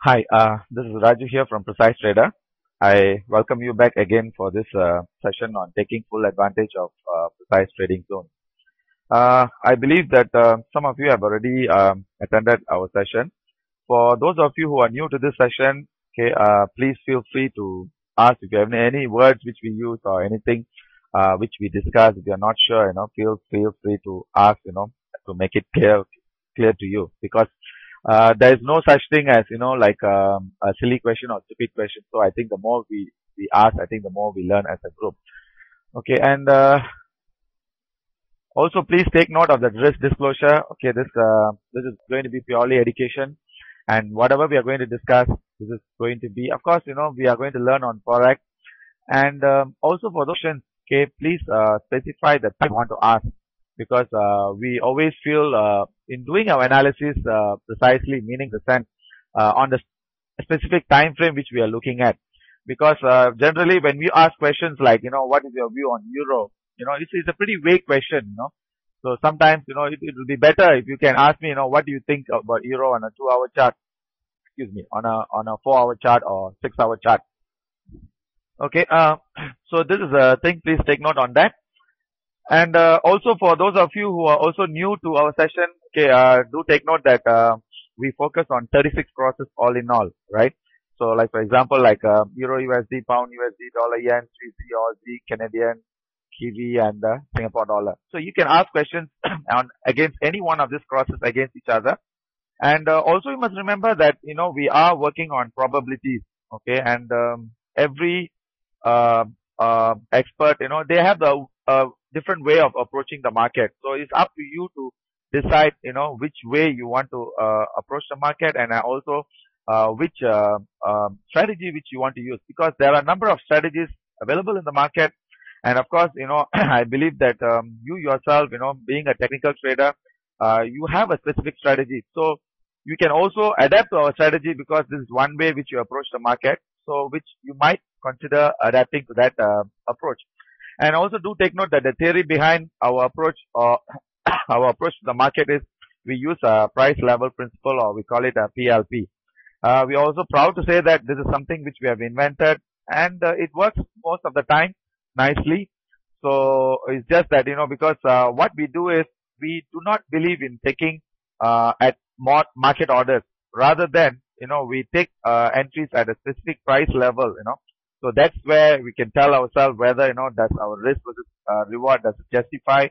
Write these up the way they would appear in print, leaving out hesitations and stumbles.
Hi, this is Raju here from Precise Trader. I welcome you back again for this session on taking full advantage of Precise Trading Zone. I believe that some of you have already attended our session. For those of you who are new to this session, okay, please feel free to ask if you have any words which we use or anything which we discuss. If you are not sure, feel free to ask, to make it clear to you because there is no such thing as like a silly question or stupid question. So I think the more we ask, I think the more we learn as a group. Okay, and also please take note of the risk disclosure. Okay, this is going to be purely education, and whatever we are going to discuss, this is going to be, of course, we are going to learn on forex, and also for those questions, okay, please specify the type you want to ask because we always feel in doing our analysis precisely, meaning the sense on the specific time frame which we are looking at. Because generally when we ask questions like, what is your view on euro, it's a pretty vague question. So sometimes, it will be better if you can ask me, what do you think about euro on a 2-hour chart, excuse me, on a 4-hour chart or 6-hour chart. Okay, so this is a thing, please take note on that. And also for those of you who are also new to our session, okay, do take note that we focus on 36 crosses all in all, right? So like for example, like Euro USD, Pound USD, Dollar Yen, 3C Aussie, Canadian, Kiwi, and Singapore dollar. So you can ask questions on against any one of these crosses against each other. And also you must remember that, we are working on probabilities, okay? And every expert, they have the different way of approaching the market. So it's up to you to decide, which way you want to approach the market, and also which strategy which you want to use, because there are a number of strategies available in the market. And of course, I believe that you yourself, being a technical trader, you have a specific strategy. So you can also adapt to our strategy because this is one way which you approach the market. So which you might consider adapting to that approach. And also do take note that the theory behind our approach or our approach to the market is we use a price level principle, or we call it a PLP. We are also proud to say that this is something which we have invented, and it works most of the time nicely. So it's just that, because what we do is we do not believe in taking at market orders. Rather than, we take entries at a specific price level, So that's where we can tell ourselves whether, does our risk versus reward, does it justify,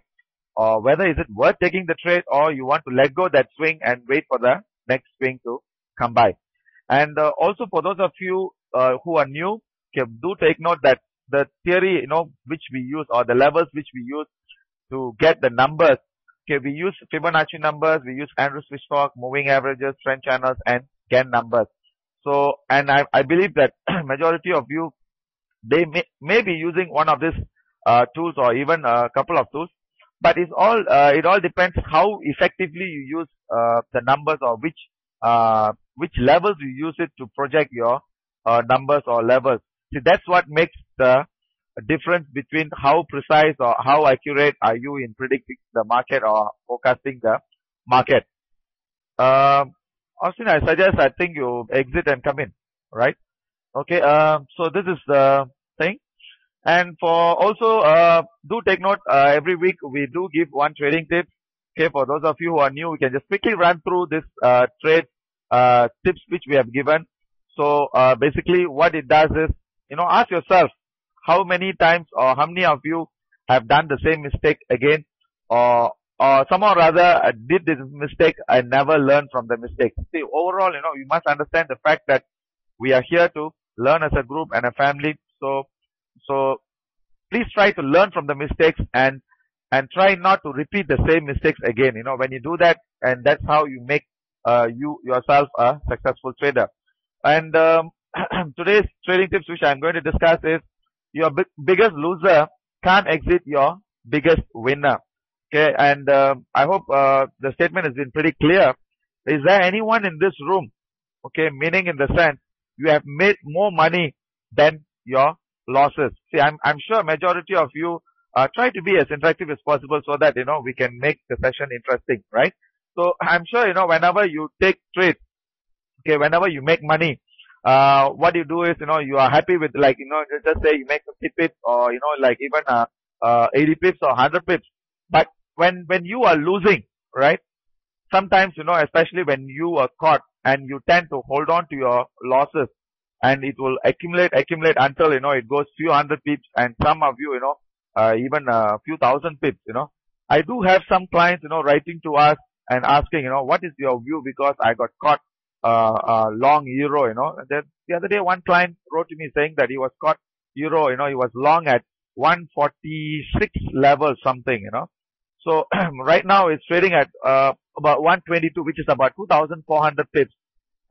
or whether is it worth taking the trade, or you want to let go that swing and wait for the next swing to come by. And also for those of you who are new, okay, do take note that the theory, which we use, or the levels which we use to get the numbers, okay, we use Fibonacci numbers, we use Andrews Fishtalk, moving averages, trend channels, and Gann numbers. So, and I believe that majority of you, they may be using one of these tools or even a couple of tools, but it all depends how effectively you use the numbers, or which levels you use it to project your numbers or levels. See, that's what makes the difference between how precise or how accurate are you in predicting the market or forecasting the market. Austin, I suggest, I think you exit and come in, right? Okay, so this is the thing. And for also, do take note, every week we do give one trading tip. Okay, for those of you who are new, we can just quickly run through this trade tips which we have given. So basically what it does is, ask yourself how many times or how many of you have done the same mistake again, or somehow rather did this mistake and never learned from the mistake. See, overall, you must understand the fact that we are here to learn as a group and a family. So please try to learn from the mistakes and try not to repeat the same mistakes again. When you do that, and that's how you make you yourself a successful trader. And today's trading tips which I'm going to discuss is your biggest loser can't exit your biggest winner. Okay, and I hope the statement has been pretty clear. Is there anyone in this room, okay, meaning in the sense you have made more money than your losses? See, I'm sure majority of you try to be as interactive as possible so that, we can make the session interesting, right? So I'm sure, whenever you take trades, Okay, whenever you make money, what you do is, you are happy with, like, just say you make 50 pips, or, like even, 80 pips or 100 pips. But when you are losing, right? Sometimes, especially when you are caught, and you tend to hold on to your losses, and it will accumulate until, it goes few hundred pips, and some of you, even a few thousand pips. I do have some clients, writing to us and asking, what is your view, because I got caught, long euro, the other day one client wrote to me saying that he was caught euro, he was long at 146 level something. So right now it's trading at, about 122, which is about 2,400 pips.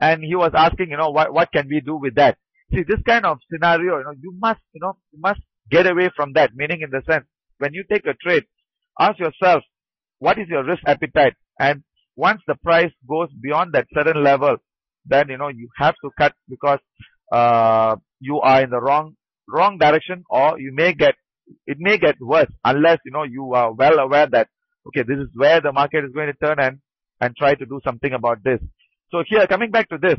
And he was asking, what can we do with that? See, this kind of scenario, you must get away from that. Meaning, in the sense, when you take a trade, ask yourself, what is your risk appetite? And once the price goes beyond that certain level, then, you have to cut, because, you are in the wrong direction, or it may get worse, unless, you are well aware that, okay, this is where the market is going to turn, and try to do something about this. So here, coming back to this,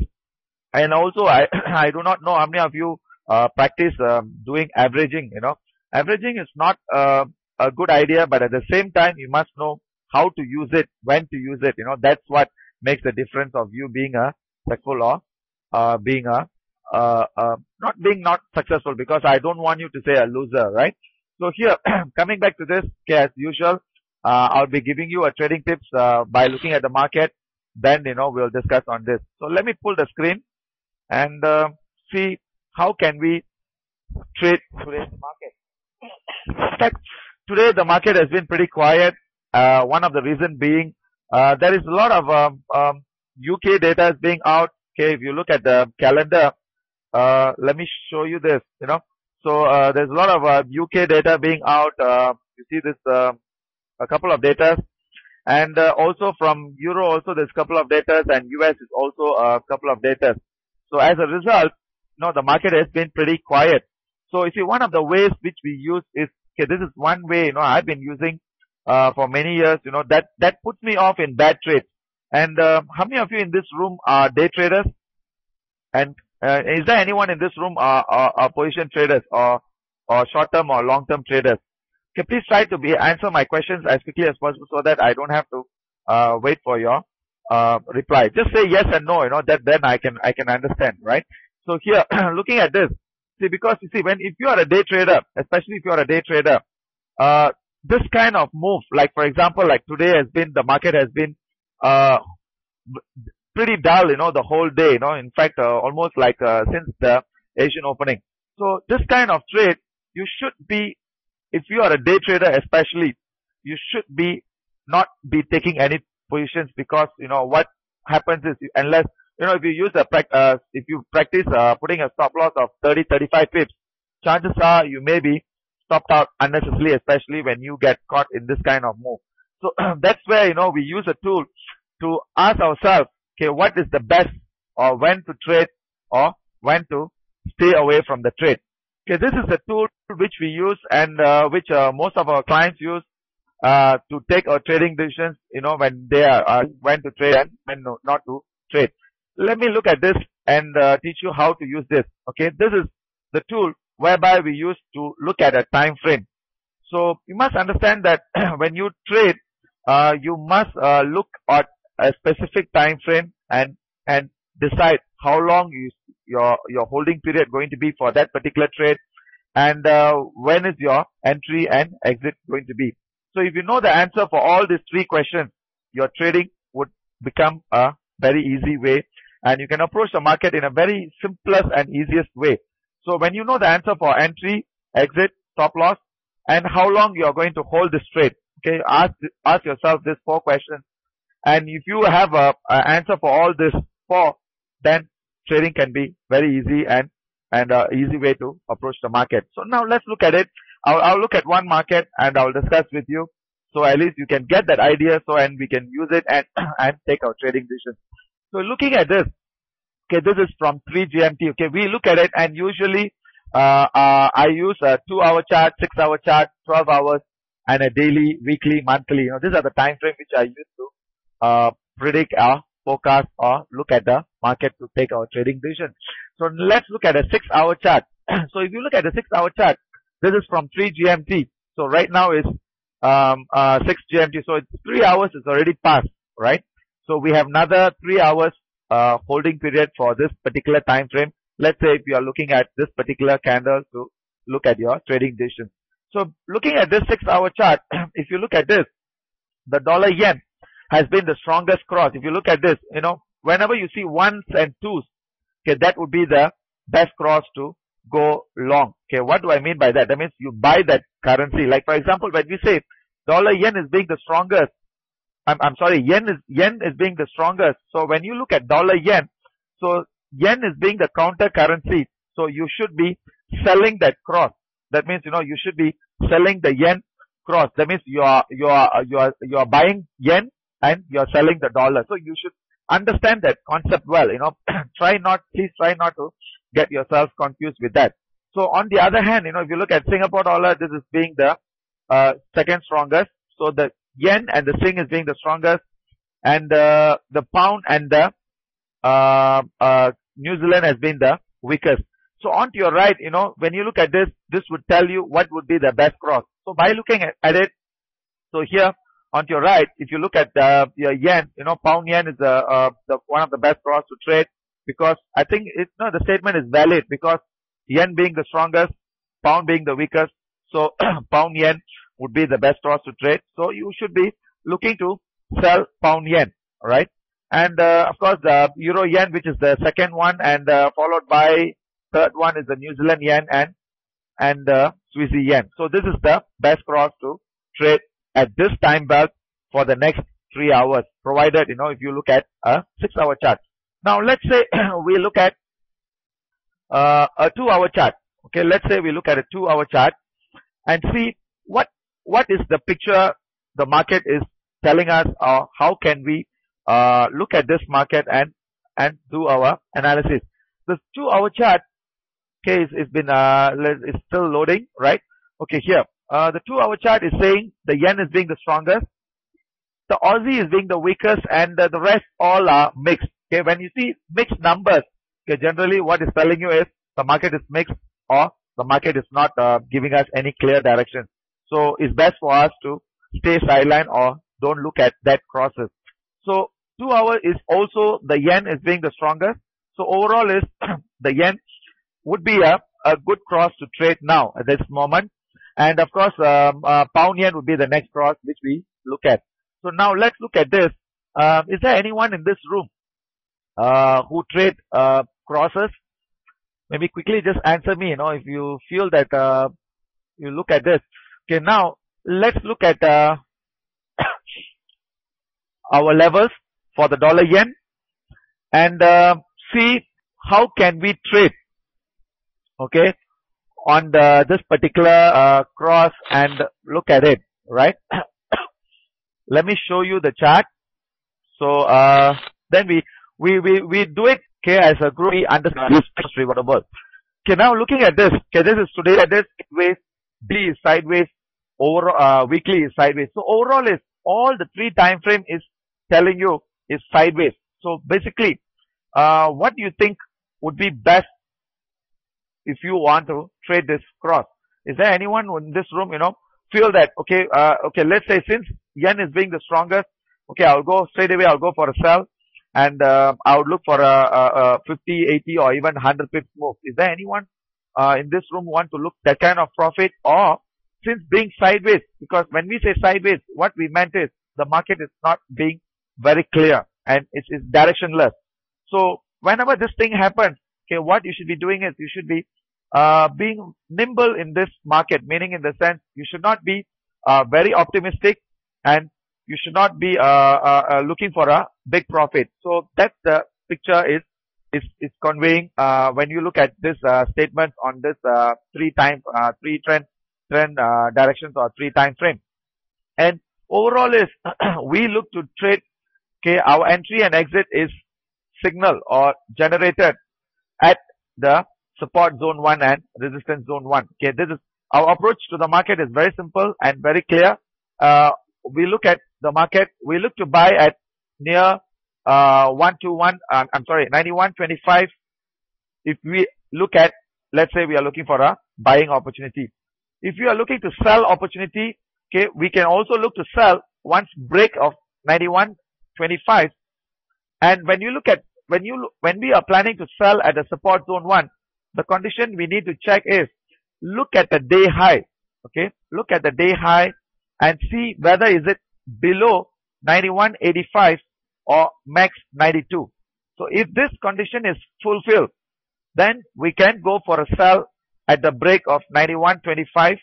and also I, I do not know how many of you, practice, doing averaging. Averaging is not, a good idea, but at the same time, you must know how to use it, when to use it. That's what makes the difference of you being a successful, or, being a, not successful, because I don't want you to say a loser, right? So here, coming back to this, okay, as usual, I'll be giving you a trading tips, by looking at the market. Then, we'll discuss on this. So let me pull the screen, and, see how can we trade today's market. In fact, today the market has been pretty quiet. One of the reason being, there is a lot of, UK data is being out. Okay, if you look at the calendar, let me show you this, So, there's a lot of, UK data being out. You see this, a couple of data. And, also from Euro also there's a couple of data, and US is also a couple of data. So as a result, the market has been pretty quiet. So you see, one of the ways which we use is, okay, this is one way, I've been using, for many years, that puts me off in bad trades. And, how many of you in this room are day traders? And, is there anyone in this room are position traders, or short-term or long-term traders? Okay, please try to answer my questions as quickly as possible, so that I don't have to, wait for your, reply. Just say yes and no, that then I can understand, right? So here, looking at this, see, because you see, if you are a day trader, especially if you are a day trader, this kind of move, like for example, like today the market has been, pretty dull, the whole day, in fact, almost like, since the Asian opening. So this kind of trade, you should be, if you are a day trader especially, you should not be taking any positions, because, what happens is, unless, if you use if you practice, putting a stop loss of 30-35 pips, chances are you may be stopped out unnecessarily, especially when you get caught in this kind of move. So that's where, we use a tool to ask ourselves, okay, what is the best, or when to trade, or when to stay away from the trade. Okay, this is a tool which we use, and, which, most of our clients use, to take our trading decisions, when they are, when to trade and when not to trade. Let me look at this and, teach you how to use this. Okay, this is the tool whereby we use to look at a time frame. So you must understand that when you trade, you must, look at a specific time frame, and decide how long your holding period going to be for that particular trade, and, when is your entry and exit going to be. So if you know the answer for all these three questions, your trading would become a very easy way, and you can approach the market in a very simplest and easiest way. So when you know the answer for entry, exit, stop loss, and how long you are going to hold this trade, okay, ask yourself these four questions. And if you have a answer for all this four, then trading can be very easy, and a easy way to approach the market. So now let's look at it. I'll look at one market, and I'll discuss with you, so at least you can get that idea, and we can use it and take our trading decisions. So looking at this, okay, this is from 3 GMT. Okay, we look at it, and usually I use a 2-hour chart, 6-hour chart, 12 hours, and a daily, weekly, monthly. These are the time frame which I use to predict or forecast or look at the market to take our trading decision. So let's look at a 6-hour chart. So if you look at the 6-hour chart, this is from 3 GMT. So right now is 6 GMT. So it's 3 hours is already passed, right? So we have another 3 hours holding period for this particular time frame. Let's say if you are looking at this particular candle to look at your trading decision. So looking at this 6-hour chart, if you look at this, the dollar yen has been the strongest cross. If you look at this, whenever you see ones and twos, okay, that would be the best cross to go long. Okay, what do I mean by that? That means you buy that currency. Like for example, when we say dollar yen is being the strongest, I'm sorry, yen is being the strongest. So when you look at dollar yen, so yen is being the counter currency. So you should be selling that cross. That means, you should be selling the yen cross. That means you are buying yen and you are selling the dollar. So you should understand that concept well. Please try not to get yourself confused with that. So on the other hand, if you look at Singapore dollar, this is being the second strongest. So the yen and the Sing is being the strongest, and the pound and the New Zealand has been the weakest. So on to your right, when you look at this, this would tell you what would be the best cross. So by looking at it, so here on to your right, if you look at your yen, pound yen is the one of the best cross to trade, because I think the statement is valid, because yen being the strongest, pound being the weakest. So pound yen would be the best cross to trade. So you should be looking to sell pound yen, right? And of course the euro yen, which is the second one, and followed by third one is the New Zealand yen and Swiss yen. So this is the best cross to trade at this time belt for the next 3 hours, provided, if you look at a 6-hour chart. Now let's say we look at a 2-hour chart. Okay, let's say we look at a 2-hour chart and see what is the picture the market is telling us, or how can we look at this market and do our analysis. This 2-hour chart, okay, is still loading, right? Okay, here the 2-hour chart is saying the yen is being the strongest, the Aussie is being the weakest, and the rest all are mixed. Okay, when you see mixed numbers, okay, generally what is telling you is the market is mixed, or the market is not giving us any clear direction. So it's best for us to stay sideline or don't look at that crosses. So 2 hour is also the yen is being the strongest. So overall is the yen would be a good cross to trade now at this moment. And of course, pound yen would be the next cross which we look at. So now let's look at this. Is there anyone in this room who trade crosses? Maybe quickly just answer me, if you feel that you look at this. Okay, now let's look at our levels for the dollar yen and see how can we trade, okay, on this particular cross and look at it, right? Let me show you the chart. So then we do it, okay, as a group. We understand this history what about. Okay, now looking at this, okay, this is today at this sideways, D is sideways, over weekly is sideways. So overall is all the 3 time frame is telling you is sideways. So basically, what do you think would be best if you want to trade this cross? Is there anyone in this room, feel that, okay, let's say since yen is being the strongest, okay, I'll go straight away, I'll go for a sell, and I would look for a 50, 80 or even 100 pips move. Is there anyone in this room who want to look that kind of profit? Or since being sideways, because when we say sideways, what we meant is the market is not being very clear and it's directionless. So whenever this thing happens, okay, what you should be doing is you should be being nimble in this market, meaning in the sense you should not be very optimistic and you should not be looking for a big profit. So that's the picture is conveying when you look at this statement on this 3 trend directions or 3 time frame. And overall is we look to trade, okay, our entry and exit is signal or generated at the support zone 1 and resistance zone 1. Okay, this is our approach to the market is very simple and very clear. We look at the market, we look to buy at near 121, I'm sorry, 91.25. If we look at, let's say we are looking for a buying opportunity. If you are looking to sell opportunity, okay, we can also look to sell once break of 91.25. And when you look at, when we are planning to sell at the support zone 1, the condition we need to check is, look at the day high. Okay, look at the day high and see whether is it below 91.85 or max 92. So if this condition is fulfilled, then we can go for a sell at the break of 91.25,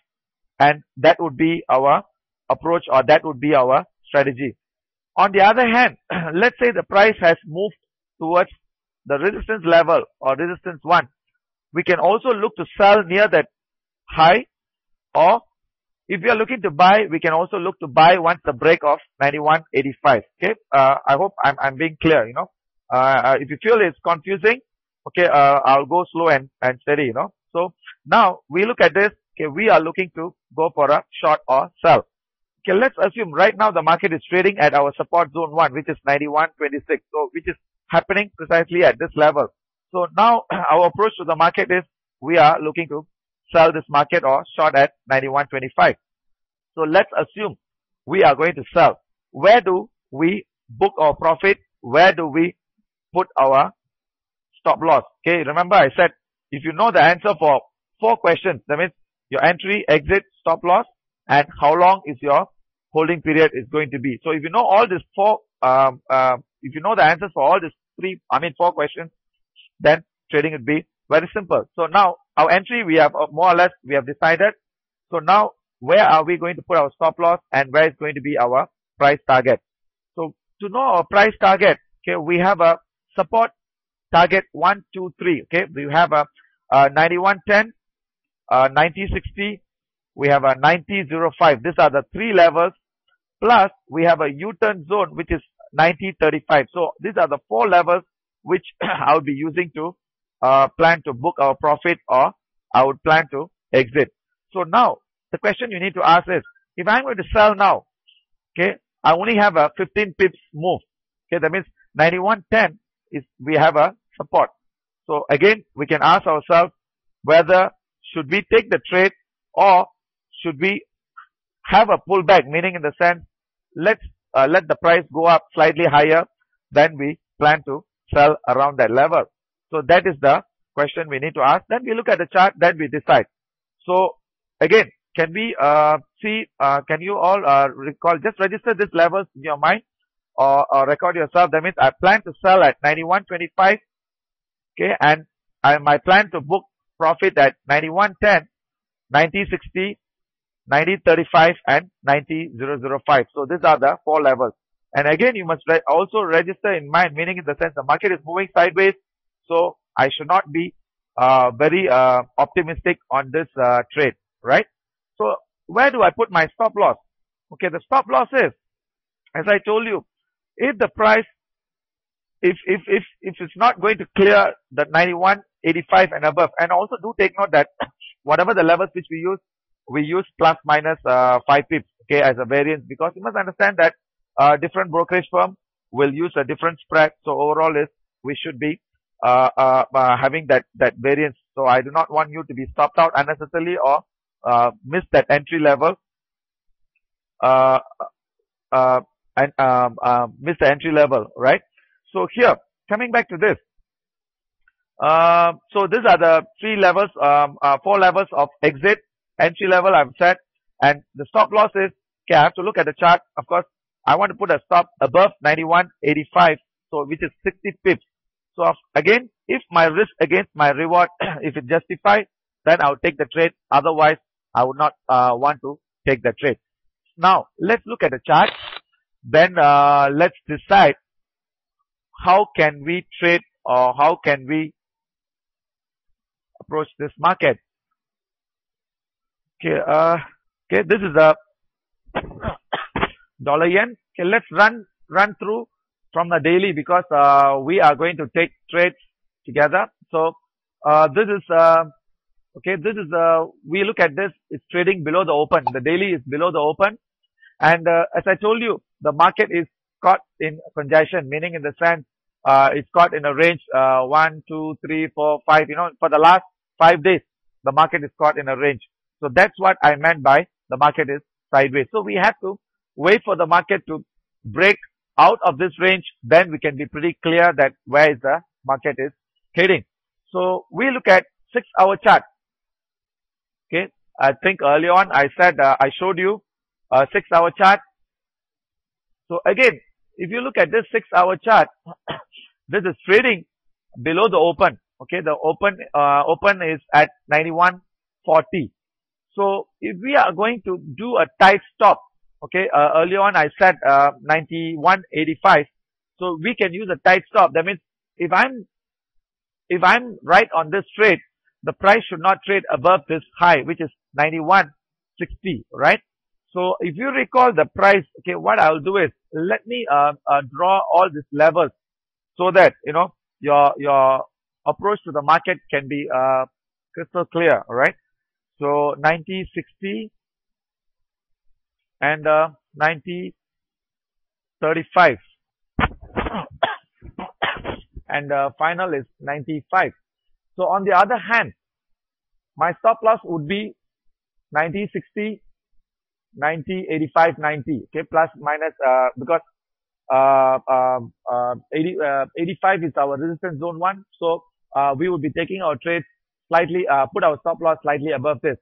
and that would be our approach, or that would be our strategy. On the other hand, let's say the price has moved towards the resistance level or resistance 1. We can also look to sell near that high, or if we are looking to buy, we can also look to buy once the break of 91.85. Okay, I hope I'm being clear. If you feel it's confusing, okay, I'll go slow and steady. So now we look at this. Okay, we are looking to go for a short or sell. Okay, let's assume right now the market is trading at our support zone 1, which is 91.26. So which is happening precisely at this level. So now our approach to the market is, we are looking to sell this market or short at 91.25. So let's assume we are going to sell. Where do we book our profit? Where do we put our stop loss? Okay, remember I said, if you know the answer for 4 questions, that means your entry, exit, stop loss, and how long is your holding period is going to be. So if you know all these 4, if you know the answers for all these 4 questions, then trading would be very simple. So now our entry, we have more or less, we have decided. So now where are we going to put our stop loss, and where is going to be our price target? So to know our price target, okay, we have a support target 1, 2, 3. Okay, we have a 91.10, 90.60, we have a 90.05. These are the 3 levels. Plus we have a U-turn zone, which is 90.35. So these are the 4 levels which I'll be using to plan to book our profit, or I would plan to exit. So now the question you need to ask is, if I'm going to sell now, okay, I only have a 15 pips move. Okay, that means 91.10 is, we have a support. So again, we can ask ourselves whether should we take the trade, or should we have a pullback, meaning in the sense, let's let the price go up slightly higher, then we plan to sell around that level. So that is the question we need to ask. Then we look at the chart, then we decide. So again, can we see, can you all recall, just register these levels in your mind, or record yourself. That means I plan to sell at 91.25, okay, and my plan to book profit at 91.10, 90.60, 90.35 and 90.005. So these are the 4 levels. And again, you must also register in mind, meaning in the sense the market is moving sideways. So I should not be very optimistic on this trade, right? So where do I put my stop loss? Okay, the stop loss is, as I told you, if the price, if it's not going to clear the 91.85 and above, and also do take note that whatever the levels which we use plus minus 5 pips, okay, as a variance, because you must understand that different brokerage firm will use a different spread. So overall is, we should be having that variance. So I do not want you to be stopped out unnecessarily, or miss that entry level, and miss the entry level, right? So here, coming back to this, so these are the 3 levels, 4 levels of exit. Entry level I've set, and the stop loss is, okay, I have to look at the chart. Of course, I want to put a stop above 91.85, so which is 60 pips. So again, if my risk against my reward, if it justifies, then I would take the trade. Otherwise, I would not want to take the trade. Now, let's look at the chart. Then let's decide how can we trade, or how can we approach this market. Okay, okay, this is a dollar yen. Okay, let's run through from the daily, because we are going to take trades together. So this is okay, this is we look at this, it's trading below the open. The daily is below the open, and as I told you, the market is caught in congestion, meaning in the sense, it's caught in a range, 1, 2, 3, 4, 5, for the last 5 days, the market is caught in a range. So that's what I meant by the market is sideways. So we have to wait for the market to break out of this range, then we can be pretty clear that where is the market is heading. So we look at 6-hour chart. Okay, I think early on I said, I showed you a 6-hour chart. So again, if you look at this 6-hour chart, this is trading below the open. Okay, the open is at 91.40. So if we are going to do a tight stop, okay, early on I said 91.85. So we can use a tight stop. That means if I'm right on this trade, the price should not trade above this high, which is 91.60, right? So if you recall the price, okay, what I'll do is let me draw all these levels so that your approach to the market can be crystal clear, all right? So 90.60 and 90.35 and final is 95. So on the other hand, my stop loss would be 90.60, 90.85, 90. Okay, plus minus because 85 is our resistance zone 1. So we will be taking our trades slightly, put our stop loss slightly above this.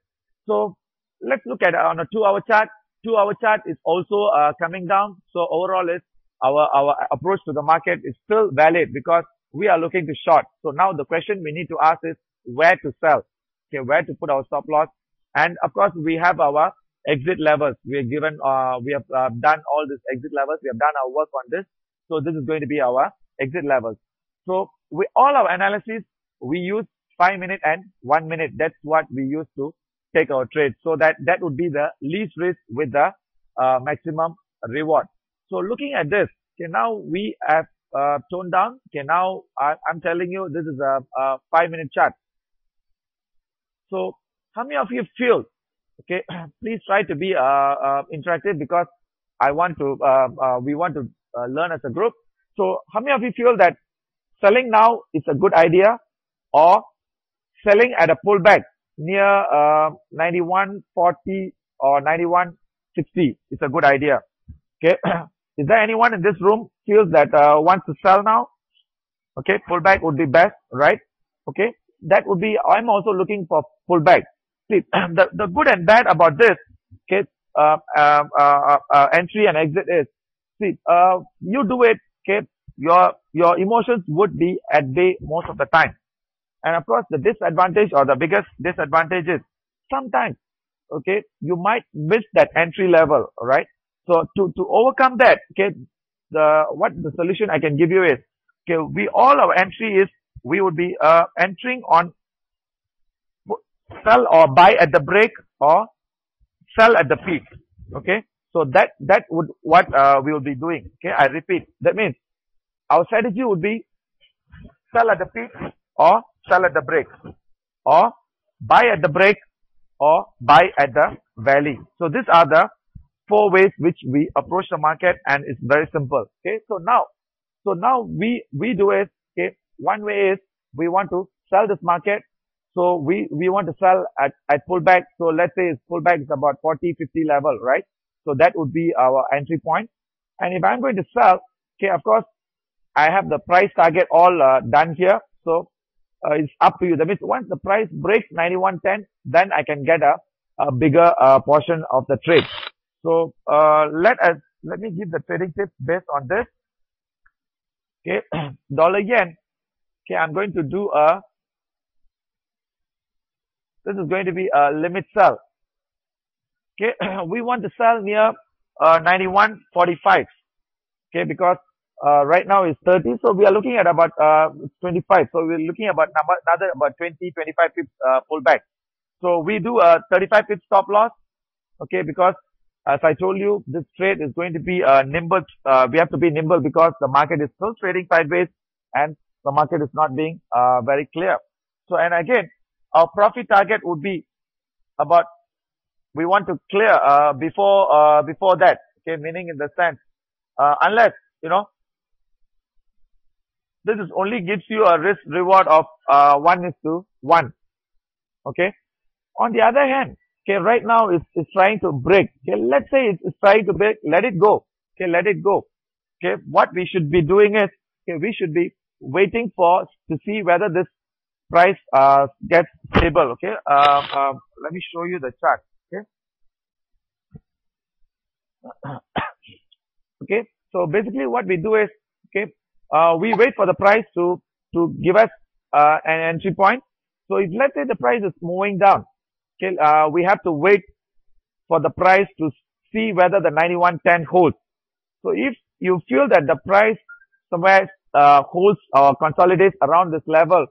So let's look at on a 2-hour chart. 2-hour chart is also coming down. So overall is our approach to the market is still valid because we are looking to short. So now the question we need to ask is where to sell. Okay, where to put our stop loss. And of course we have our exit levels. We have given, we have done all these exit levels. We have done our work on this. So this is going to be our exit levels. So with all our analysis, we use 5 minute and 1 minute. That's what we use to take our trade. So that would be the least risk with the maximum reward. So looking at this, okay, now we have toned down. Okay, now I'm telling you this is a 5-minute chart. So how many of you feel, okay, please try to be interactive because I want to, we want to learn as a group. So how many of you feel that selling now is a good idea or selling at a pullback near 91.40 or 91.60 is a good idea? Okay. Is there anyone in this room feels that wants to sell now? Okay, pullback would be best, right? Okay, that would be, I'm also looking for pullback. See, the good and bad about this, okay, entry and exit is, see, you do it, okay, your emotions would be at bay most of the time. And of course, the disadvantage or the biggest disadvantage is sometimes, okay, you might miss that entry level, right? So to overcome that, okay, the solution I can give you is, okay, all our entry is, we would be entering on sell or buy at the break or sell at the peak. Okay, so that would what we will be doing. Okay, I repeat, that means our strategy would be sell at the peak or sell at the break or buy at the break or buy at the valley. So these are the 4 ways which we approach the market, and it's very simple. Okay, so now we do it. Okay, one way is we want to sell this market. So we want to sell at pullback. So let's say pullback is about 40, 50 level, right? So that would be our entry point. And if I'm going to sell, okay, of course, I have the price target all done here. So it's up to you. That means once the price breaks 91.10, then I can get a bigger portion of the trade. So let me give the trading tips based on this. Okay, dollar yen. Okay, I'm going to do this is going to be a limit sell. Okay, we want to sell near 91.45. Okay, because right now it's 30, so we are looking at about 25. So we're looking about another about 20, 25 pips pullback. So we do a 35 pip stop loss. Okay, because as I told you, this trade is going to be nimble. We have to be nimble because the market is still trading sideways and the market is not being very clear. So, and again, our profit target would be about, we want to clear before that. Okay, meaning in the sense, unless you know, this is only gives you a risk reward of 1:1. Okay. On the other hand, okay, right now it's trying to break. Okay, let's say it's trying to break. Let it go. Okay, let it go. Okay, what we should be doing is, okay, we should be waiting for to see whether this price gets stable. Okay, let me show you the chart. Okay, okay. So basically, what we do is, okay, we wait for the price to give us an entry point. So if let's say the price is moving down, okay, we have to wait for the price to see whether the 91.10 holds. So if you feel that the price somewhere holds or consolidates around this level,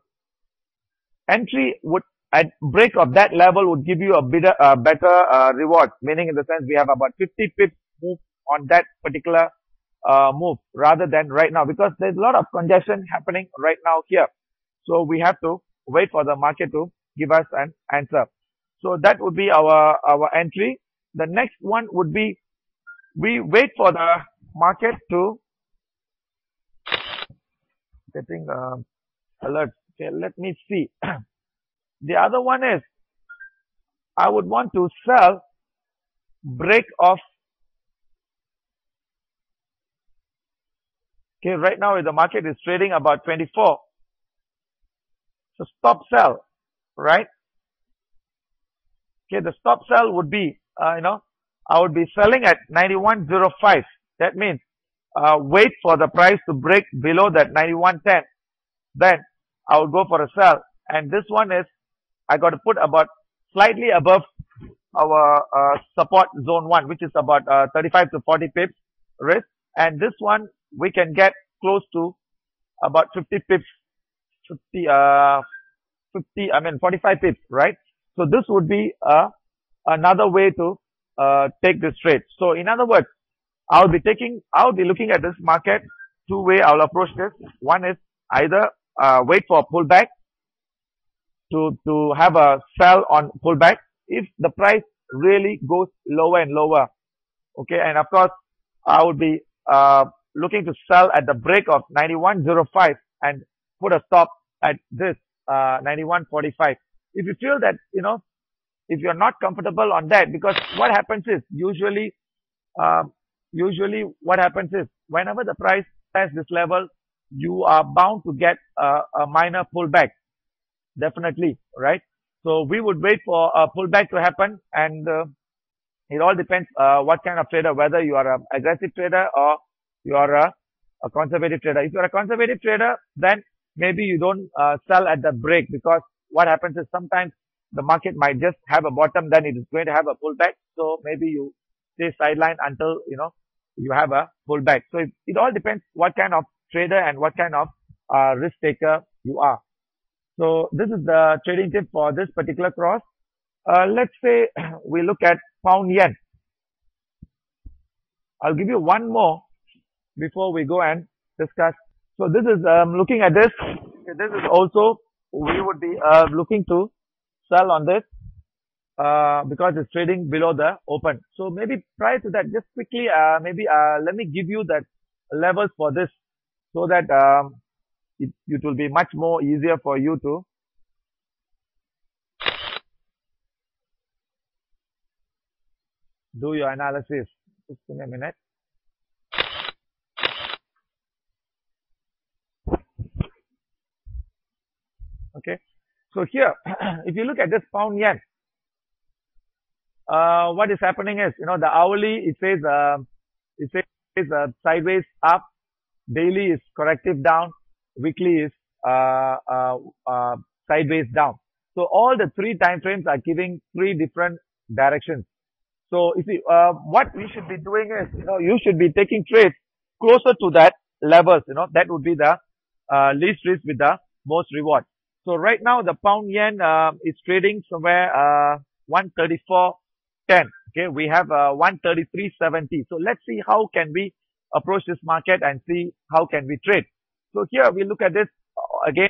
entry would at break of that level would give you a better reward, meaning in the sense we have about 50 pips move on that particular move rather than right now, because there's a lot of congestion happening right now here. So we have to wait for the market to give us an answer. So that would be our entry. The next one would be we wait for the market to getting alert. Okay, let me see. The other one is I would want to sell break of. Okay, right now the market is trading about 24. So stop sell, right? Okay, the stop sell would be, I would be selling at 91.05. That means, wait for the price to break below that 91.10. Then I would go for a sell. And this one is, I got to put about slightly above our support zone 1, which is about 35 to 40 pips risk. And this one, we can get close to about 50 pips, 45 pips, right? So this would be another way to take this trade. So in other words, I'll be looking at this market two way. I'll approach this. One is either wait for a pullback to have a sell on pullback if the price really goes lower and lower. Okay, and of course I would be looking to sell at the break of 91.05 and put a stop at this 91.45. If you feel that, if you're not comfortable on that, because what happens is usually what happens is whenever the price has this level, you are bound to get a minor pullback, definitely, right? So we would wait for a pullback to happen, and it all depends what kind of trader, whether you are an aggressive trader or you are a conservative trader. If you are a conservative trader, then maybe you don't sell at the break, because what happens is sometimes the market might just have a bottom, then it is going to have a pullback. So maybe you stay sideline until, you have a pullback. So it all depends what kind of trader and what kind of risk taker you are. So this is the trading tip for this particular cross. Let's say we look at pound yen. I'll give you one more before we go and discuss. So this is looking at this. This is also we would be looking to sell on this because it's trading below the open. So maybe prior to that, just quickly, let me give you that levels for this, so that it will be much more easier for you to do your analysis. Just give me a minute. Okay. So here, if you look at this pound yen, what is happening is, the hourly, it says sideways up, daily is corrective down, weekly is sideways down. So all the three time frames are giving three different directions. So if you, what we should be doing is, you should be taking trades closer to that levels, that would be the least risk with the most reward. So right now the pound yen is trading somewhere 134.10. Okay, we have 133.70. So let's see how can we approach this market and see how can we trade. So here we look at this again.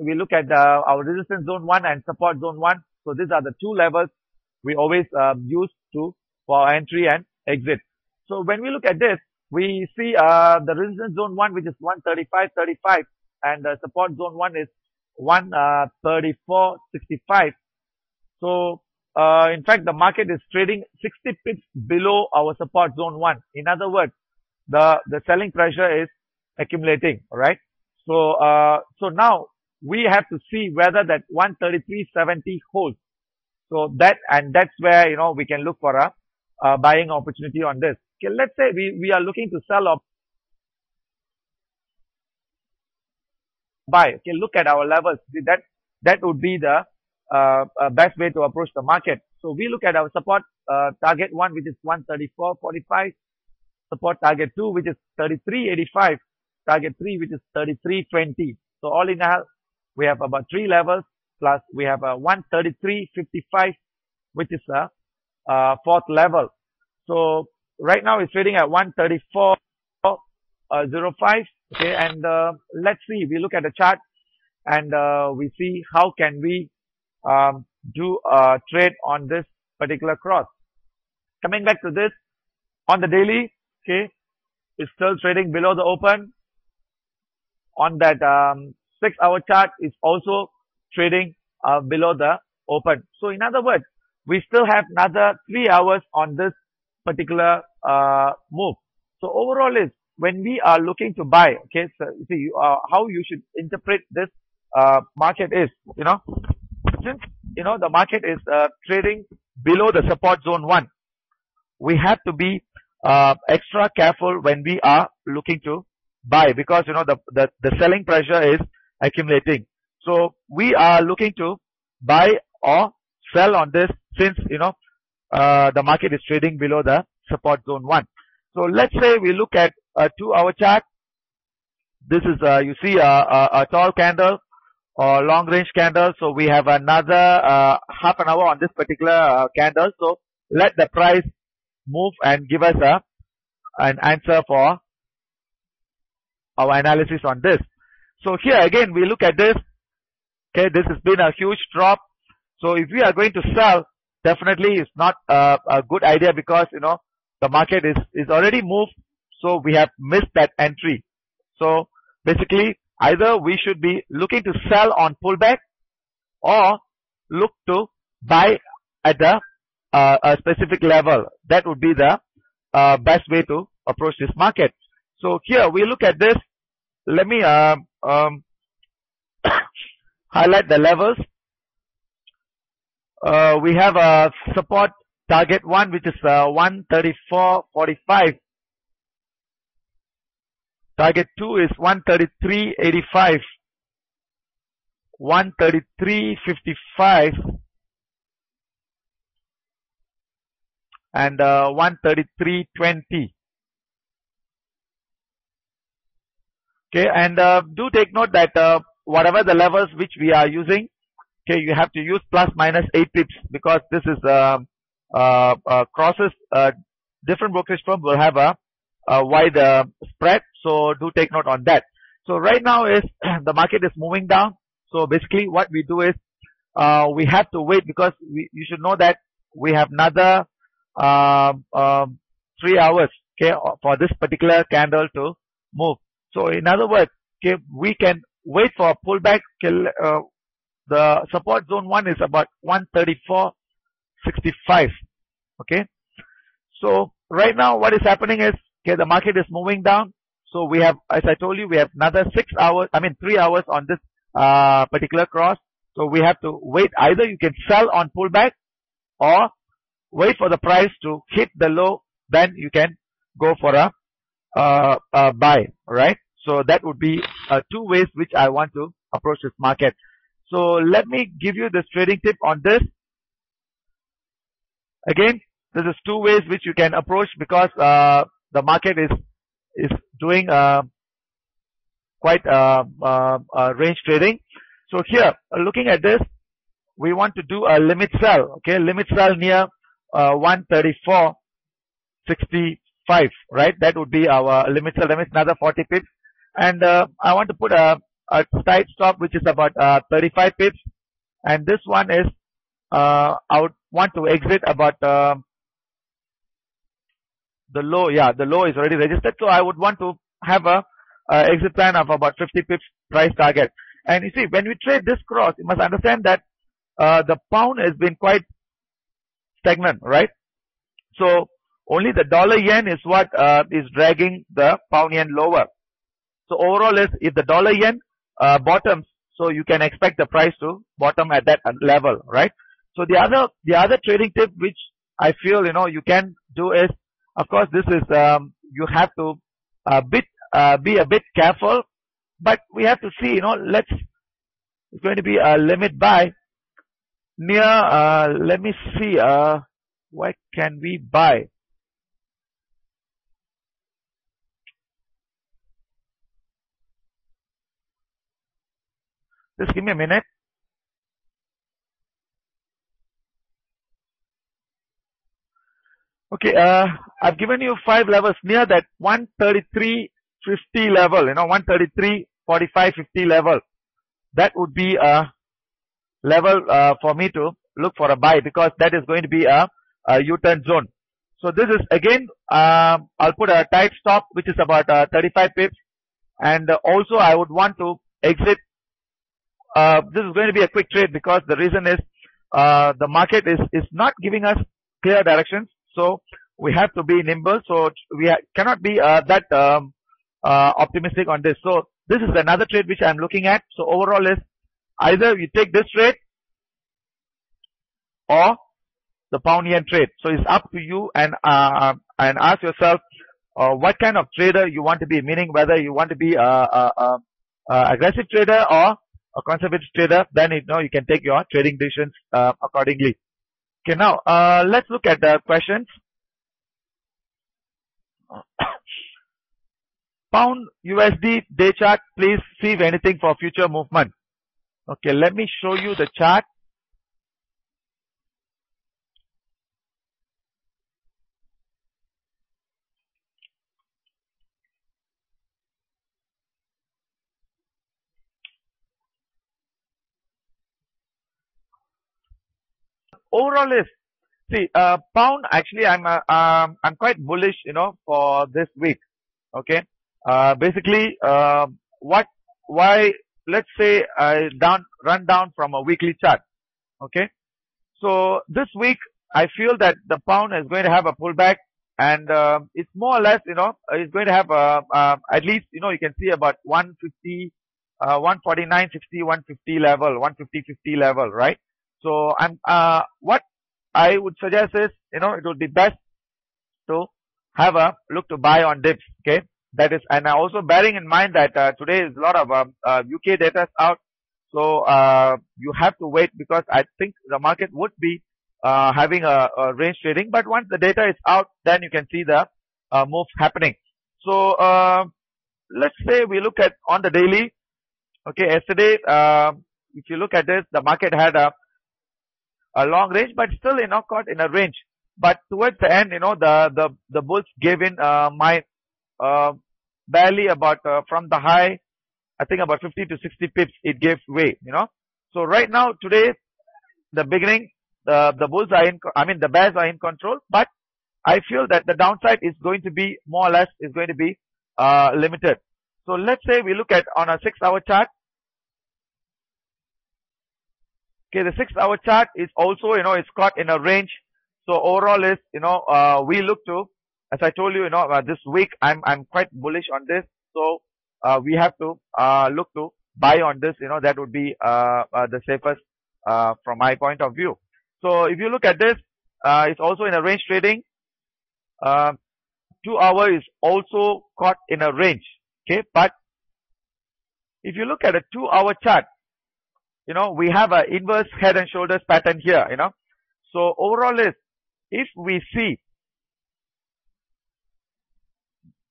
We look at our resistance zone 1 and support zone 1. So these are the two levels we always use to for entry and exit. So when we look at this, we see the resistance zone 1, which is 135.35, and the support zone 1 is 134.65. So in fact, the market is trading 60 pips below our support zone 1. In other words, the selling pressure is accumulating, right? So so now we have to see whether that 133.70 holds. So that's where, you know, we can look for a buying opportunity on this. Okay, let's say we are looking to sell or buy. Okay, look at our levels. That would be the best way to approach the market. So we look at our support target 1, which is 134.45, support target 2, which is 33.85, target 3, which is 33.20. So all in all, we have about 3 levels, plus we have a 133.55, which is a fourth level. So right now it's trading at 134.05. Okay, and let's see. We look at the chart and we see how can we do a trade on this particular cross. Coming back to this on the daily, okay, it's still trading below the open. On that 6-hour chart, is also trading below the open. So in other words, we still have another 3 hours on this particular move. So overall is, when we are looking to buy, okay, so see how you should interpret this market is, you know, since, you know, the market is trading below the support zone 1, we have to be extra careful when we are looking to buy, because, you know, the selling pressure is accumulating. So we are looking to buy or sell on this, since, you know, the market is trading below the support zone 1. So let's say we look at a 2-hour chart. This is you see a tall candle or long range candle. So we have another half an hour on this particular candle. So let the price move and give us an answer for our analysis on this. So here again we look at this. Okay, this has been a huge drop. So if we are going to sell, definitely it's not a good idea, because, you know, the market is already moved. So we have missed that entry. So basically, either we should be looking to sell on pullback, or look to buy at a specific level. That would be the best way to approach this market. So here we look at this. Let me highlight the levels. We have a support target 1, which is 134.45. Target 2 is 133.85, 133.55, and 133.20. Okay, and do take note that whatever the levels which we are using, okay, you have to use plus minus 8 pips, because this is crosses. Different brokerage firms will have a wide spread, so do take note on that. So right now is the market is moving down. So basically what we do is we have to wait, because you should know that we have another 3 hours, okay, for this particular candle to move. So in other words, okay, we can wait for a pullback. The support zone 1 is about 134.65. Okay, so right now what is happening is, okay, the market is moving down. So we have, as I told you, we have another 3 hours on this particular cross. So we have to wait. Either you can sell on pullback, or wait for the price to hit the low, then you can go for a buy, right? So that would be 2 ways which I want to approach this market. So let me give you this trading tip on this. Again, this is 2 ways which you can approach, because the market is doing quite range trading. So here, looking at this, we want to do a limit sell. Okay, limit sell near 134.65, right? That would be our limit sell. That means another 40 pips. And I want to put a tight stop, which is about 35 pips. And this one is I would want to exit about The low, yeah, the low is already registered. So I would want to have a exit plan of about 50 pips price target. And you see, when we trade this cross, you must understand that the pound has been quite stagnant, right? So only the dollar yen is what is dragging the pound yen lower. So overall is if the dollar yen bottoms, so you can expect the price to bottom at that level, right? So the other trading tip which I feel you can do is, of course, this is you have to be a bit careful, but we have to see, it's going to be a limit buy near, let me see, where can we buy? Just give me a minute. Okay, I've given you 5 levels near that 133.50 level, 133.45.50 level. That would be a level for me to look for a buy, because that is going to be a U-turn zone. So this is again, I'll put a tight stop which is about 35 pips, and also I would want to exit. This is going to be a quick trade because the reason is the market is not giving us clear directions, so we have to be nimble. So we cannot be that optimistic on this. So this is another trade which I'm looking at. So overall is either you take this trade or the pound yen trade. So it's up to you, and ask yourself what kind of trader you want to be, meaning whether you want to be a aggressive trader or a conservative trader. Then you can take your trading decisions accordingly. Okay, now let's look at the questions. Pound USD day chart, please see if anything for future movement. Okay, let me show you the chart. Overall is, see, pound actually I'm quite bullish, for this week. Okay, basically, why? Let's say I run down from a weekly chart. Okay, so this week I feel that the pound is going to have a pullback, and it's more or less, it's going to have at least, you can see about 150, 149.60, 150 level, 150.50 level, right? So what I would suggest is, it would be best to have a look to buy on dips. Okay, that is, and also bearing in mind that today is a lot of UK data out, so you have to wait, because I think the market would be having a range trading, but once the data is out, then you can see the moves happening. So let's say we look at on the daily. Okay, yesterday, if you look at this, the market had a long range, but still, caught in a range. But towards the end, the bulls gave in barely about from the high, I think about 50 to 60 pips, it gave way, So right now, today, the beginning, the bulls are the bears are in control, but I feel that the downside is going to be more or less limited. So let's say we look at on a 6-hour chart. Okay, the 6-hour chart is also, it's caught in a range. So overall is, we look to, as I told you, this week I'm quite bullish on this. So we have to look to buy on this. That would be the safest from my point of view. So if you look at this, it's also in a range trading. 2-hour is also caught in a range. Okay, but if you look at a 2-hour chart, we have an inverse head and shoulders pattern here, So overall is, if we see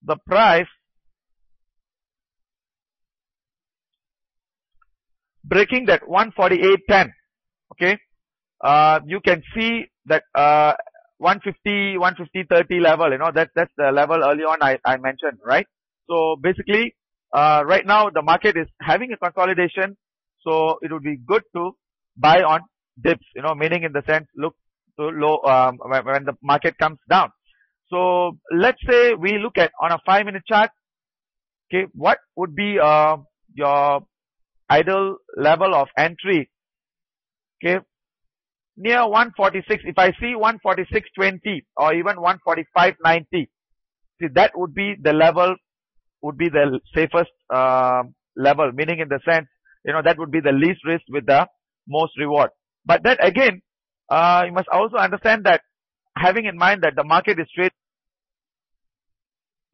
the price breaking that 148.10, okay, you can see that 150.30 level, that's the level early on I mentioned, right? So basically, right now the market is having a consolidation. So it would be good to buy on dips, meaning in the sense, look to low when the market comes down. So let's say we look at on a 5-minute chart. Okay, what would be your ideal level of entry? Okay, near 146. If I see 146.20 or even 145.90, see that would be the level, would be the safest level. Meaning in the sense, that would be the least risk with the most reward. But that again, you must also understand that, having in mind that the market is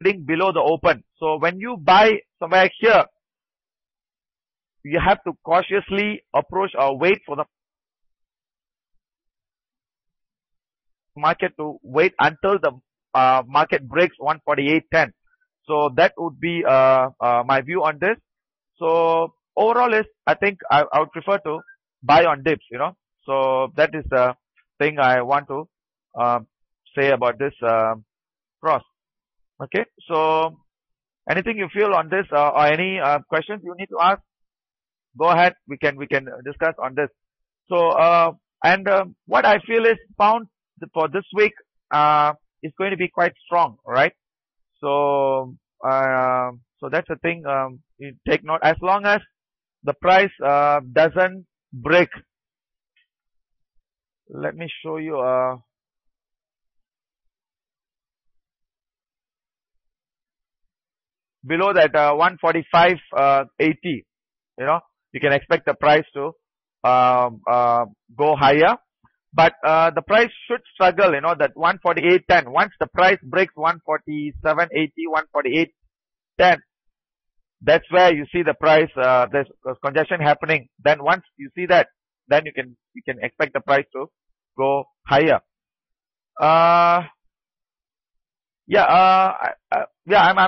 trading below the open. So when you buy somewhere here, you have to cautiously approach or wait for the market to wait until the market breaks 148.10. So that would be my view on this. So overall is, I think I would prefer to buy on dips, So that is the thing I want to say about this cross. Okay, so anything you feel on this or any questions you need to ask, go ahead. We can discuss on this. So what I feel is pound for this week is going to be quite strong, right? So so that's the thing. You take note, as long as the price doesn't break. Let me show you below that 145.80. You can expect the price to go higher, but the price should struggle, that 148.10. Once the price breaks 147.80, 148.10, that's where you see the price, there's congestion happening. Then once you see that, then you can expect the price to go higher. I'm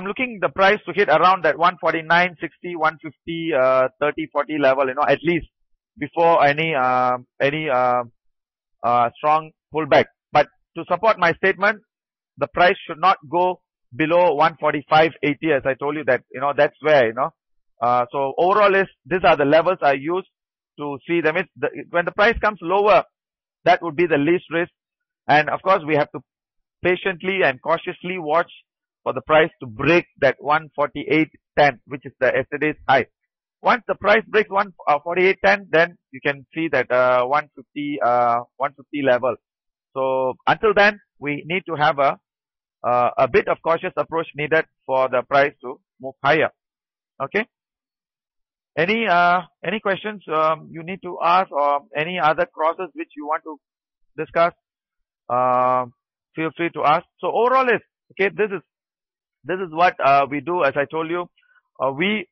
looking the price to hit around that 149.60, 150, 30, 40 level, at least before any strong pullback. But to support my statement, the price should not go below 145.80, as I told you that, that's where, so overall these are the levels I use to see them. When the price comes lower, that would be the least risk. And of course, we have to patiently and cautiously watch for the price to break that 148.10, which is the yesterday's high. Once the price breaks 148.10, then you can see that 150 level. So until then, we need to have a bit of cautious approach needed for the price to move higher. Okay. Any questions you need to ask, or any other crosses which you want to discuss? Feel free to ask. So overall okay, this is what we do. As I told you, we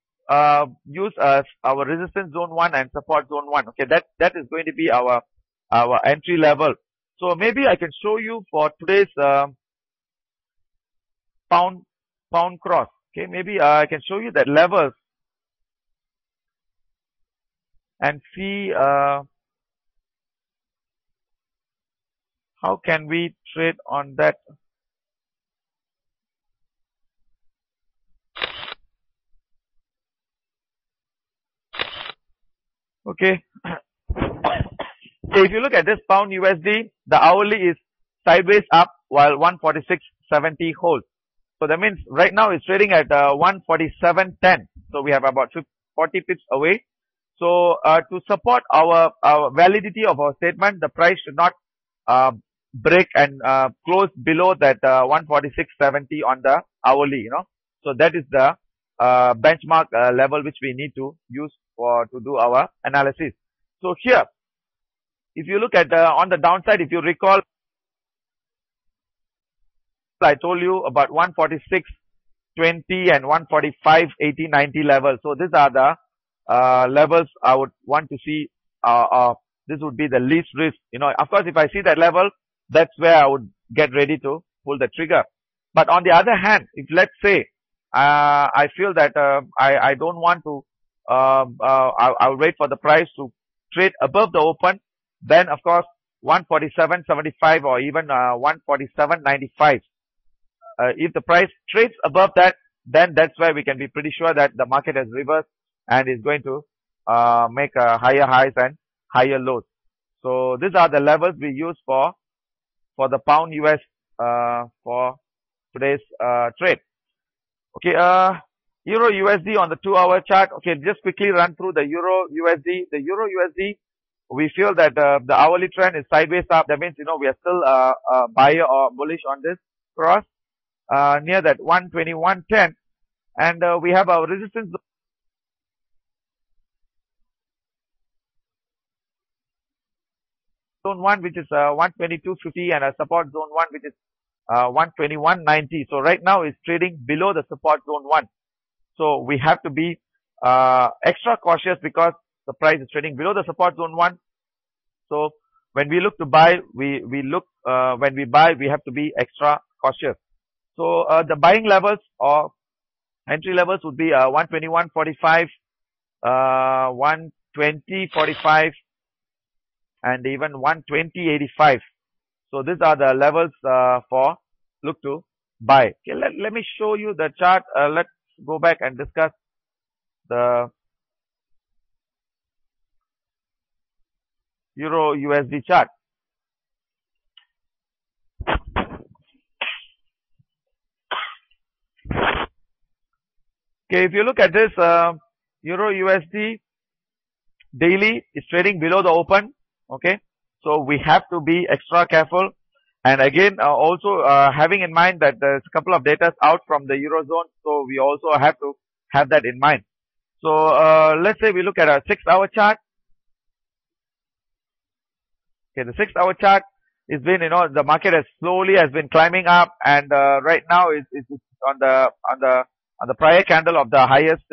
use our resistance zone 1 and support zone 1. Okay, that is going to be our entry level. So maybe I can show you for today's pound cross. Okay, maybe I can show you that levels and see how can we trade on that. Okay. So if you look at this pound USD, the hourly is sideways up while 146.70 holds. So that means right now it's trading at 147.10. So we have about 40 pips away. So to support our validity of our statement, the price should not break and close below that 146.70 on the hourly. So that is the benchmark level which we need to use to do our analysis. So here, if you look at on the downside, if you recall, I told you about 146.20 and 145.80, 90 levels. So these are the levels I would want to see. This would be the least risk. Of course, if I see that level, that's where I would get ready to pull the trigger. But on the other hand, if let's say I feel that I don't want to, I'll wait for the price to trade above the open, then of course 147.75 or even 147.95. If the price trades above that, then that's where we can be pretty sure that the market has reversed and is going to make higher highs and higher lows. So these are the levels we use for the pound US for today's trade. Okay, Euro USD on the 2-hour chart. Okay, just quickly run through the Euro USD. The Euro USD, we feel that the hourly trend is sideways up. That means, we are still buyer or bullish on this cross near that 121.10, and we have our resistance zone 1, which is 122.50, and a support zone 1, which is 121.90. So right now it's trading below the support zone 1. So we have to be extra cautious because the price is trading below the support zone 1. So when we look to buy, when we buy, we have to be extra cautious. So the buying levels or entry levels would be 121.45, 120.45, and even 120.85. So these are the levels for look to buy. Okay, let me show you the chart. Let's go back and discuss the Euro USD chart. Okay, if you look at this Euro USD daily is trading below the open. Okay, so we have to be extra careful. And again, also having in mind that there's a couple of data out from the Eurozone, so we also have to have that in mind. So let's say we look at a 6-hour chart. Okay, the 6-hour chart has been, the market has been climbing up, and right now is on the prior candle of the highest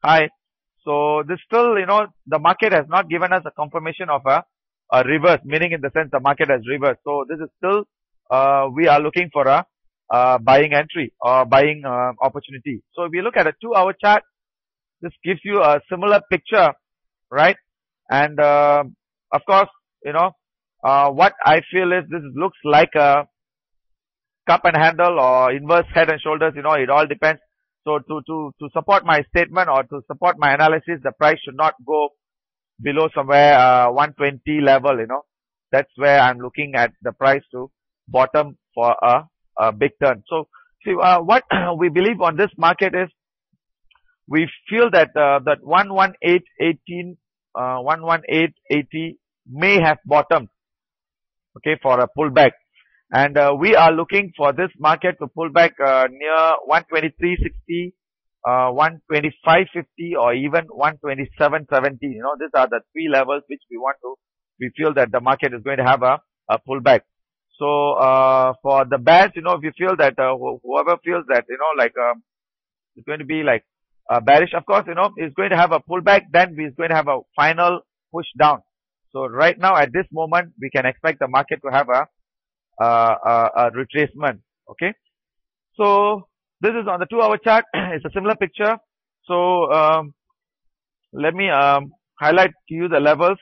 high. So this still, the market has not given us a confirmation of a reverse, meaning in the sense the market has reversed. So this is still, we are looking for a buying entry or buying opportunity. So if you look at a 2-hour chart, this gives you a similar picture, right? And of course, what I feel is this looks like a cup and handle or inverse head and shoulders. It all depends. So to support my statement or to support my analysis, the price should not go below somewhere 120 level. That's where I'm looking at the price to bottom for a big turn. So see, what we believe on this market is we feel that that 118.18, 118.80 may have bottomed. Okay, for a pullback, and we are looking for this market to pull back near 123.60, 125.50, or even 127.70. These are the three levels which we feel that the market is going to have a pullback. So for the bears, if you feel that whoever feels that it's going to be like bearish, of course, is going to have a pullback, then is going to have a final push down. So right now at this moment we can expect the market to have a retracement. Okay, so this is on the 2-hour chart. It's a similar picture. So let me highlight to you the levels: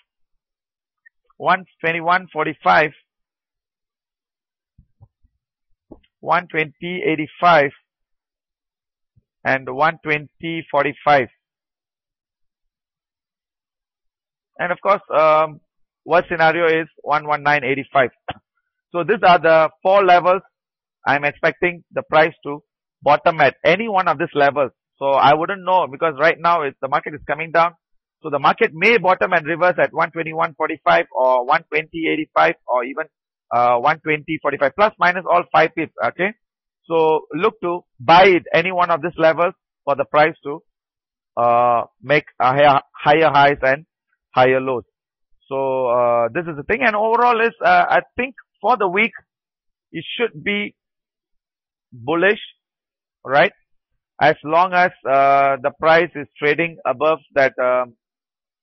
121.45, 120.85, and 120.45. And of course, worst scenario is 119.85. So these are the 4 levels I'm expecting the price to bottom at any one of these levels. So I wouldn't know, because right now the market is coming down. So the market may bottom and reverse at 121.45 or 120.85 or even 120.45, plus minus all 5 pips. Okay, so look to buy it any one of these levels for the price to make a higher highs and higher lows. So this is the thing, and overall is I think for the week it should be bullish, right? As long as the price is trading above that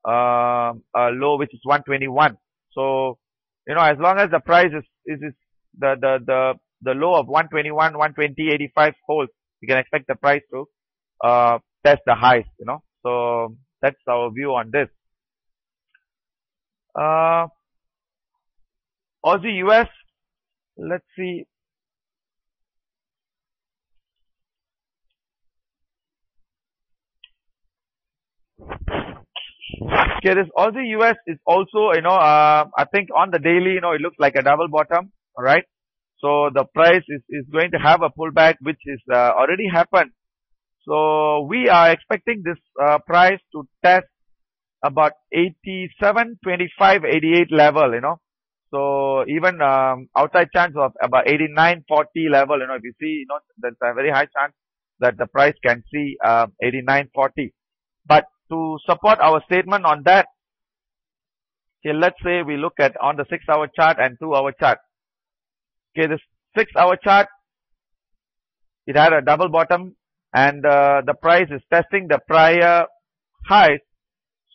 low, which is 121. So as long as the price is the low of 121, 120.85 holds, we can expect the price to test the highs. So that's our view on this. Aussie US, let's see. Okay, this Aussie US is also, I think on the daily, it looks like a double bottom, alright? So the price is going to have a pullback, which is already happened. So we are expecting this price to test about 87.25, 88 level, So even outside chance of about 89.40 level, if you see, there's a very high chance that the price can see 89.40. But to support our statement on that, okay, let's say we look at on the 6-hour chart and 2-hour chart. Okay, this 6-hour chart, it had a double bottom, and the price is testing the prior highs.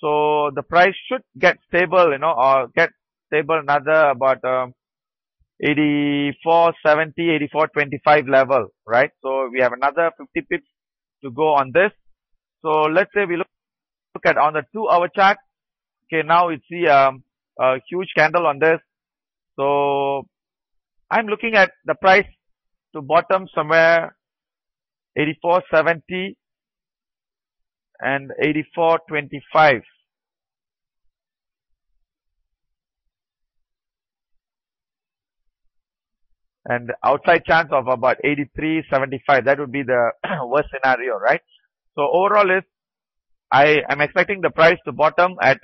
So the price should get stable, or get stable another about 84.70, 84.25 level, right? So we have another 50 pips to go on this. So let's say we look at on the 2-hour chart. Okay, now you see a huge candle on this. So I'm looking at the price to bottom somewhere 84.70 and 84.25. And outside chance of about 83.75. That would be the worst scenario, right? So overall is, I am expecting the price to bottom at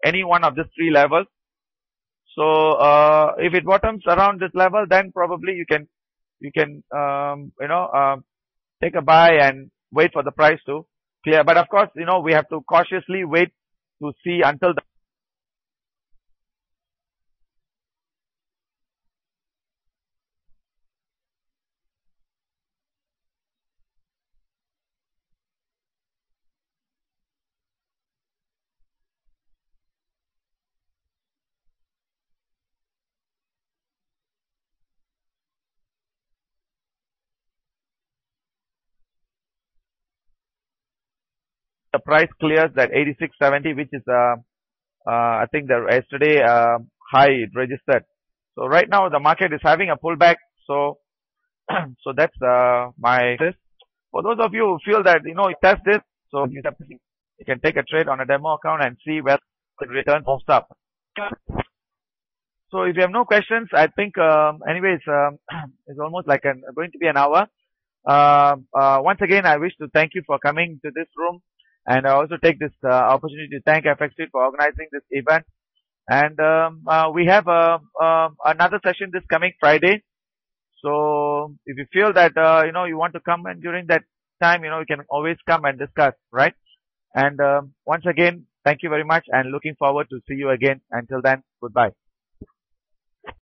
any one of these three levels. So if it bottoms around this level, then probably you can take a buy and wait for the price to clear. But of course, we have to cautiously wait to see until the price clears that 86.70, which is I think the yesterday high it registered. So right now the market is having a pullback. So so that's my this. For those of you who feel that you test this, so you can take a trade on a demo account and see where the return pops up. So if you have no questions, I think anyways it's almost like going to be an hour. Once again, I wish to thank you for coming to this room, and I also take this opportunity to thank FX Street for organizing this event. And we have another session this coming Friday. So if you feel that you want to come, and during that time, you can always come and discuss, right? And once again, thank you very much, and looking forward to see you again. Until then, goodbye.